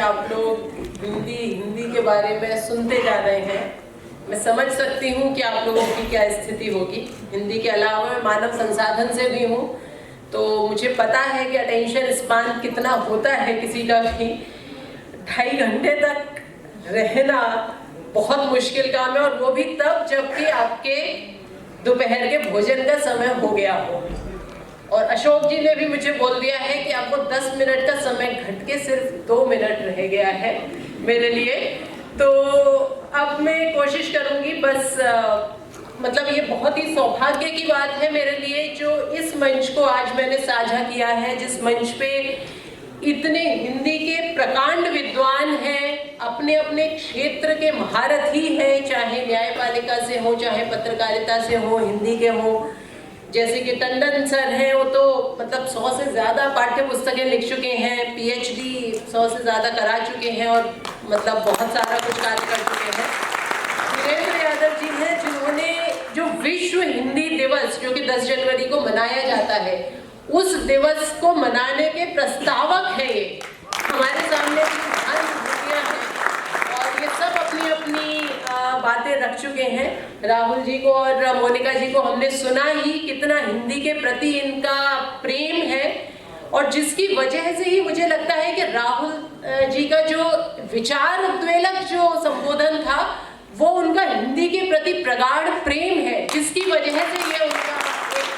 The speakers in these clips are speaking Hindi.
आप लोग हिंदी के बारे में सुनते जा रहे हैं। मैं समझ सकती हूँ कि आप लोगों की क्या स्थिति होगी। हिंदी के अलावा मैं मानव संसाधन से भी हूँ, तो मुझे पता है कि अटेंशन स्पान कितना होता है किसी का भी। 2.5 घंटे तक रहना बहुत मुश्किल काम है, और वो भी तब जबकि आपके दोपहर के भोजन का समय हो गया हो। और अशोक जी ने भी मुझे बोल दिया है कि आपको 10 मिनट का समय घट के सिर्फ 2 मिनट रह गया है मेरे लिए। तो अब मैं कोशिश करूंगी, बस मतलब ये बहुत ही सौभाग्य की बात है मेरे लिए जो इस मंच को आज मैंने साझा किया है, जिस मंच पे इतने हिंदी के प्रकांड विद्वान हैं, अपने अपने क्षेत्र के महारथी हैं, चाहे न्यायपालिका से हो, चाहे पत्रकारिता से हो, हिंदी के हो। जैसे कि टंडन सर हैं, वो तो मतलब 100 से ज़्यादा पाठ्य पुस्तकें लिख चुके हैं, पीएचडी 100 से ज़्यादा करा चुके हैं, और मतलब बहुत सारा कुछ कार्य कर चुके हैं। वीरेंद्र यादव जी हैं जिन्होंने जो विश्व हिंदी दिवस जो कि 10 जनवरी को मनाया जाता है, उस दिवस को मनाने के प्रस्तावक है। ये हमारे सामने हैं और ये सब अपनी अपनी बातें रख चुके हैं। राहुल जी को और मोनिका जी को हमने सुना ही कितना हिंदी के प्रति इनका प्रेम है, और जिसकी वजह से ही मुझे लगता है कि राहुल जी का जो विचार उद्वेलक जो संबोधन था वो उनका हिंदी के प्रति प्रगाढ़ प्रेम है, जिसकी वजह से ये उनका एक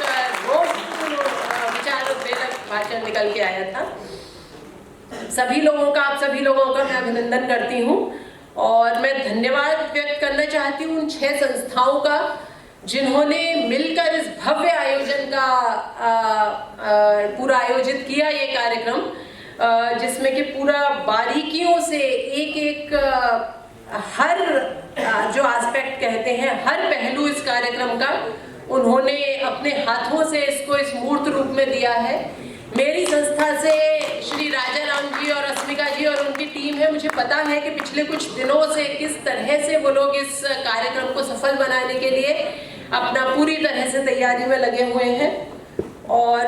विचार उद्वेलक भाषण निकल के आया था। आप सभी लोगों का मैं अभिनंदन करती हूँ, और मैं धन्यवाद व्यक्त करना चाहती हूँ उन 6 संस्थाओं का जिन्होंने मिलकर इस भव्य आयोजन का पूरा आयोजित किया ये कार्यक्रम, जिसमें कि पूरा बारीकियों से एक हर जो एस्पेक्ट कहते हैं, हर पहलू इस कार्यक्रम का उन्होंने अपने हाथों से इसको इस मूर्त रूप में दिया है। मेरी संस्था से श्री राजा राम जी और अस्मिका जी और उनकी टीम है, मुझे पता है कि पिछले कुछ दिनों से किस तरह से वो लोग इस कार्यक्रम को सफल बनाने के लिए अपना पूरी तरह से तैयारी में लगे हुए हैं। और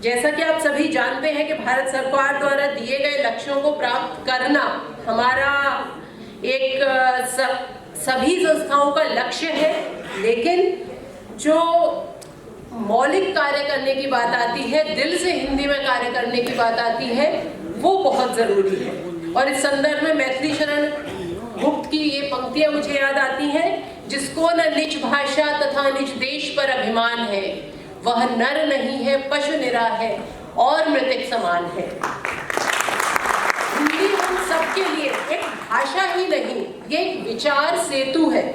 जैसा कि आप सभी जानते हैं कि भारत सरकार द्वारा दिए गए लक्ष्यों को प्राप्त करना हमारा एक सभी संस्थाओं का लक्ष्य है, लेकिन जो मौलिक कार्य करने की बात आती है, दिल से हिंदी में कार्य करने की बात आती है, वो बहुत जरूरी है। और इस संदर्भ में मैथिली शरण गुप्त की ये पंक्तियां मुझे याद आती हैं, जिसको न निज भाषा तथा निज देश पर अभिमान है, वह नर नहीं है, पशु निरा है और मृतिक समान है। हिंदी हम सबके लिए एक भाषा ही नहीं, ये एक विचार सेतु है।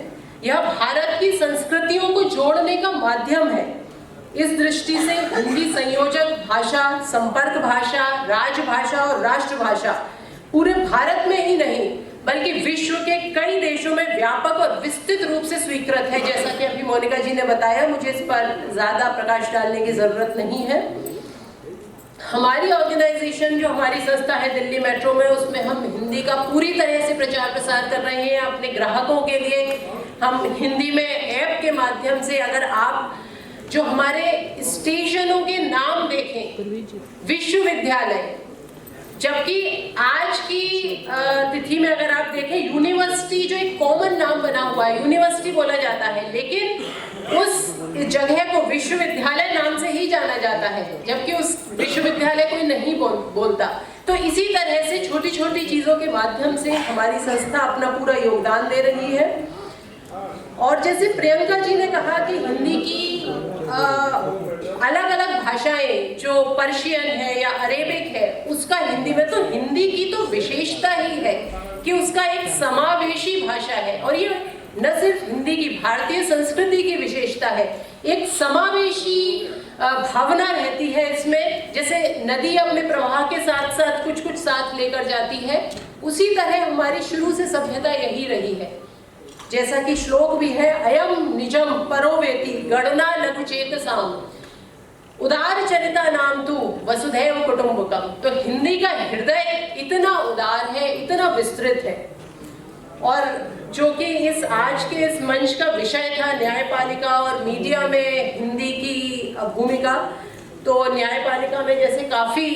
यह भारत की संस्कृतियों को जोड़ने का माध्यम है। इस दृष्टि से हिंदी संयोजक भाषा, संपर्क भाषा, राजभाषा और राष्ट्रभाषा पूरे भारत में ही नहीं बल्कि विश्व के कई देशों में व्यापक और विस्तृत रूप से स्वीकृत है। जैसा कि अभी मोनिका जी ने बताया, मुझे इस पर ज्यादा प्रकाश डालने की जरूरत नहीं है। हमारी ऑर्गेनाइजेशन जो हमारी संस्था है दिल्ली मेट्रो में, उसमें हम हिंदी का पूरी तरह से प्रचार प्रसार कर रहे हैं। अपने ग्राहकों के लिए हम हिंदी में ऐप के माध्यम से, अगर आप जो हमारे स्टेशनों के नाम देखें, विश्वविद्यालय, जबकि आज की तिथि में अगर आप देखें यूनिवर्सिटी जो एक कॉमन नाम बना हुआ है, यूनिवर्सिटी बोला जाता है, लेकिन उस जगह को विश्वविद्यालय नाम से ही जाना जाता है, जबकि उस विश्वविद्यालय कोई नहीं बोलता। तो इसी तरह से छोटी छोटी चीजों के माध्यम से हमारी संस्था अपना पूरा योगदान दे रही है। और जैसे प्रियंका जी ने कहा कि हिंदी की अलग अलग भाषाएं जो पर्शियन है या अरेबिक है, उसका हिंदी में, तो हिंदी की तो विशेषता ही है कि उसका एक समावेशी भाषा है। और ये न सिर्फ हिंदी की, भारतीय संस्कृति की विशेषता है, एक समावेशी भावना रहती है इसमें। जैसे नदी अपने प्रवाह के साथ साथ कुछ कुछ साथ लेकर जाती है, उसी तरह हमारी शुरू से सभ्यता यही रही है। जैसा कि श्लोक भी है, अयम निजम परोवेति गणना लघु चेतसाम उदार चरिता नाम तू वसुधैव कुटुंबकम। तो हिंदी का हृदय इतना उदार है, इतना विस्तृत है। और जो कि इस आज के इस मंच का विषय था, न्यायपालिका और मीडिया में हिंदी की भूमिका, तो न्यायपालिका में जैसे काफ़ी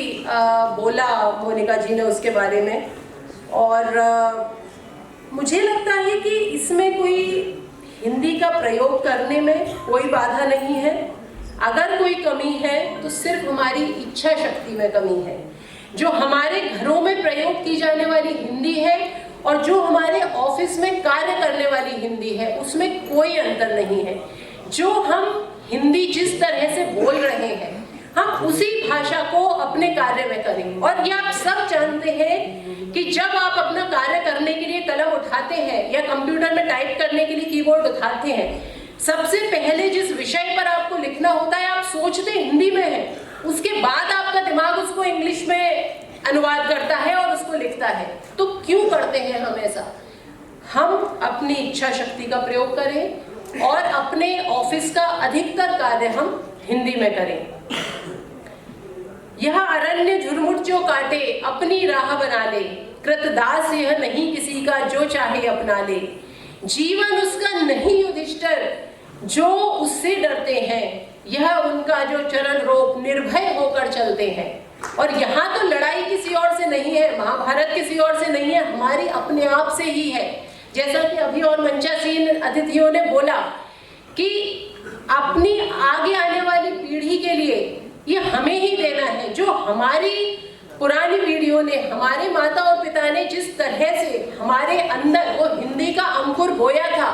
बोला मोनिका जी ने उसके बारे में, और मुझे लगता है कि इसमें कोई हिंदी का प्रयोग करने में कोई बाधा नहीं है। अगर कोई कमी है तो सिर्फ हमारी इच्छा शक्ति में कमी है। जो हमारे घरों में प्रयोग की जाने वाली हिंदी है और जो हमारे ऑफिस में कार्य करने वाली हिंदी है, उसमें कोई अंतर नहीं है। जो हम हिंदी जिस तरह से बोल रहे हैं, हम उसी भाषा को अपने कार्य में करें। और ये आप सब जानते हैं कि जब आप अपना कार्य करने के लिए कलम उठाते हैं या कंप्यूटर में टाइप करने के लिए कीबोर्ड उठाते हैं, सबसे पहले जिस विषय पर आपको लिखना होता है, आप सोचते हिंदी में है, उसके बाद आपका दिमाग उसको इंग्लिश में अनुवाद करता है और उसको लिखता है। तो क्यों करते हैं हम ऐसा? हम अपनी इच्छा शक्ति का प्रयोग करें और अपने ऑफिस का अधिकतर कार्य हम हिंदी में करें। यह अरण्य झुरमुट जो काटे, अपनी राह बना ले, कृतदास यह नहीं किसी का जो चाहे अपना ले। जीवन उसका नहीं युधिष्ठिर जो उससे डरते हैं, यह उनका जो चरण रोप निर्भय होकर चलते हैं। और यहाँ तो लड़ाई किसी और से नहीं है, महाभारत किसी और से नहीं है, हमारी अपने आप से ही है। जैसा कि अभी और मंचासीन अतिथियों ने बोला कि अपनी आगे आने वाली पीढ़ी के लिए ये हमें ही देना है। जो हमारी पुरानी पीढ़ियों ने, हमारे माता और पिता ने जिस तरह से हमारे अंदर वो हिंदी का अंकुर बोया था,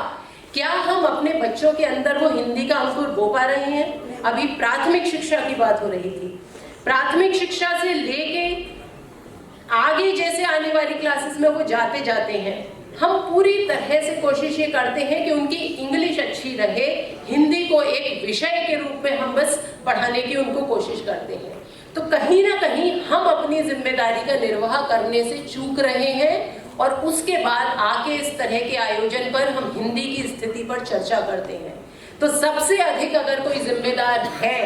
क्या हम अपने बच्चों के अंदर वो हिंदी का अंकुर बो पा रहे हैं? अभी प्राथमिक शिक्षा की बात हो रही थी। प्राथमिक शिक्षा से लेके आगे जैसे आने वाली क्लासेस में वो जाते जाते हैं, हम पूरी तरह से कोशिश ये करते हैं कि उनकी इंग्लिश अच्छी रहे। हिंदी को एक विषय के रूप में हम बस पढ़ाने की उनको कोशिश करते हैं। तो कहीं ना कहीं हम अपनी जिम्मेदारी का निर्वाह करने से चूक रहे हैं और उसके बाद आके इस तरह के आयोजन पर हम हिंदी की स्थिति पर चर्चा करते हैं। तो सबसे अधिक अगर कोई जिम्मेदार है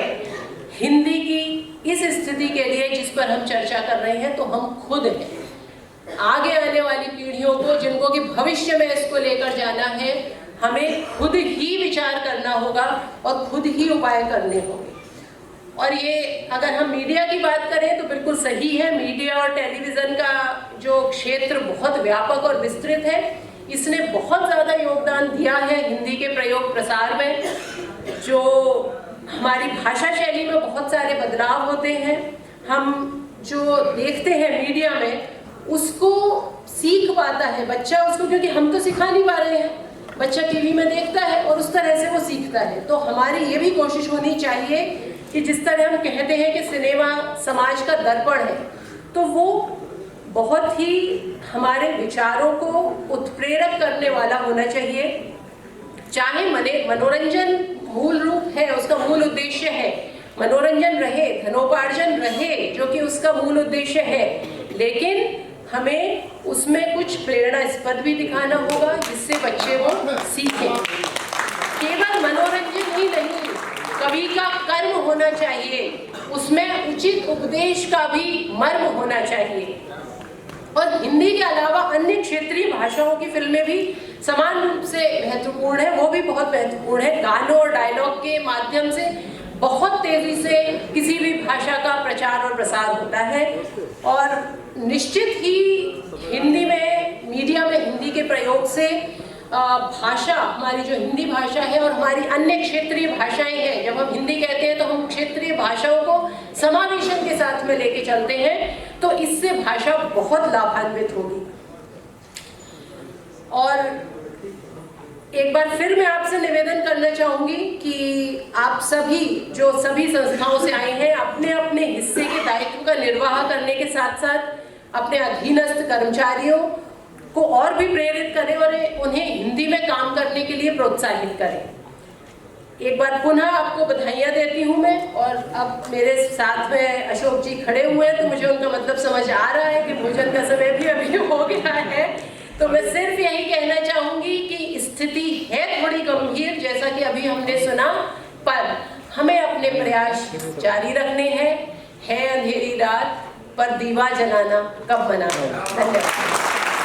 हिंदी की इस स्थिति के लिए जिस पर हम चर्चा कर रहे हैं, तो हम खुद हैं। आगे आने वाली पीढ़ियों को, जिनको कि भविष्य में इसको लेकर जाना है, हमें खुद ही विचार करना होगा और खुद ही उपाय करने होंगे। और ये अगर हम मीडिया की बात करें तो बिल्कुल सही है, मीडिया और टेलीविज़न का जो क्षेत्र बहुत व्यापक और विस्तृत है, इसने बहुत ज़्यादा योगदान दिया है हिंदी के प्रयोग प्रसार में। जो हमारी भाषा शैली में बहुत सारे बदलाव होते हैं, हम जो देखते हैं मीडिया में उसको सीख पाता है बच्चा उसको, क्योंकि हम तो सिखा नहीं पा रहे हैं। बच्चा टीवी में देखता है और उस तरह से वो सीखता है। तो हमारी ये भी कोशिश होनी चाहिए कि जिस तरह हम कहते हैं कि सिनेमा समाज का दर्पण है, तो वो बहुत ही हमारे विचारों को उत्प्रेरक करने वाला होना चाहिए। चाहे मनोरंजन मूल रूप है, उसका मूल उद्देश्य है, मनोरंजन रहे, धनोपार्जन रहे, जो कि उसका मूल उद्देश्य है, लेकिन हमें उसमें कुछ प्रेरणास्पद भी दिखाना होगा जिससे बच्चे वो सीखें। केवल मनोरंजन ही नहीं, कवि का कर्म होना चाहिए, उसमें उचित उपदेश का भी मर्म होना चाहिए। और हिंदी के अलावा अन्य क्षेत्रीय भाषाओं की फिल्में भी समान रूप से महत्वपूर्ण है, वो भी बहुत महत्वपूर्ण है। गानों और डायलॉग के माध्यम से बहुत तेजी से किसी भी भाषा का प्रचार और प्रसार होता है। और निश्चित ही हिंदी में, मीडिया में हिंदी के प्रयोग से भाषा, हमारी जो हिंदी भाषा है और हमारी अन्य क्षेत्रीय भाषाएं हैं, जब हम हिंदी कहते हैं तो हम क्षेत्रीय भाषाओं को समावेशन के साथ में लेके चलते हैं, तो इससे भाषा बहुत लाभान्वित होगी। और एक बार फिर मैं आपसे निवेदन करना चाहूंगी कि आप सभी जो सभी संस्थाओं से आए हैं, अपने अपने हिस्से के दायित्व का निर्वाह करने के साथ साथ अपने अधीनस्थ कर्मचारियों को और भी प्रेरित करें और उन्हें हिंदी में काम करने के लिए प्रोत्साहित करें। एक बार पुनः आपको बधाइयाँ देती हूँ मैं। और अब मेरे साथ में अशोक जी खड़े हुए हैं, तो मुझे उनका मतलब समझ आ रहा है कि भोजन का समय भी अभी हो गया है। तो मैं सिर्फ यही कहना चाहूँगी कि स्थिति है थोड़ी गंभीर, जैसा कि अभी हमने सुना, पर हमें अपने प्रयास जारी रखने हैं। है अंधेरी रात पर दीवा जलाना कब मनाना। धन्यवाद।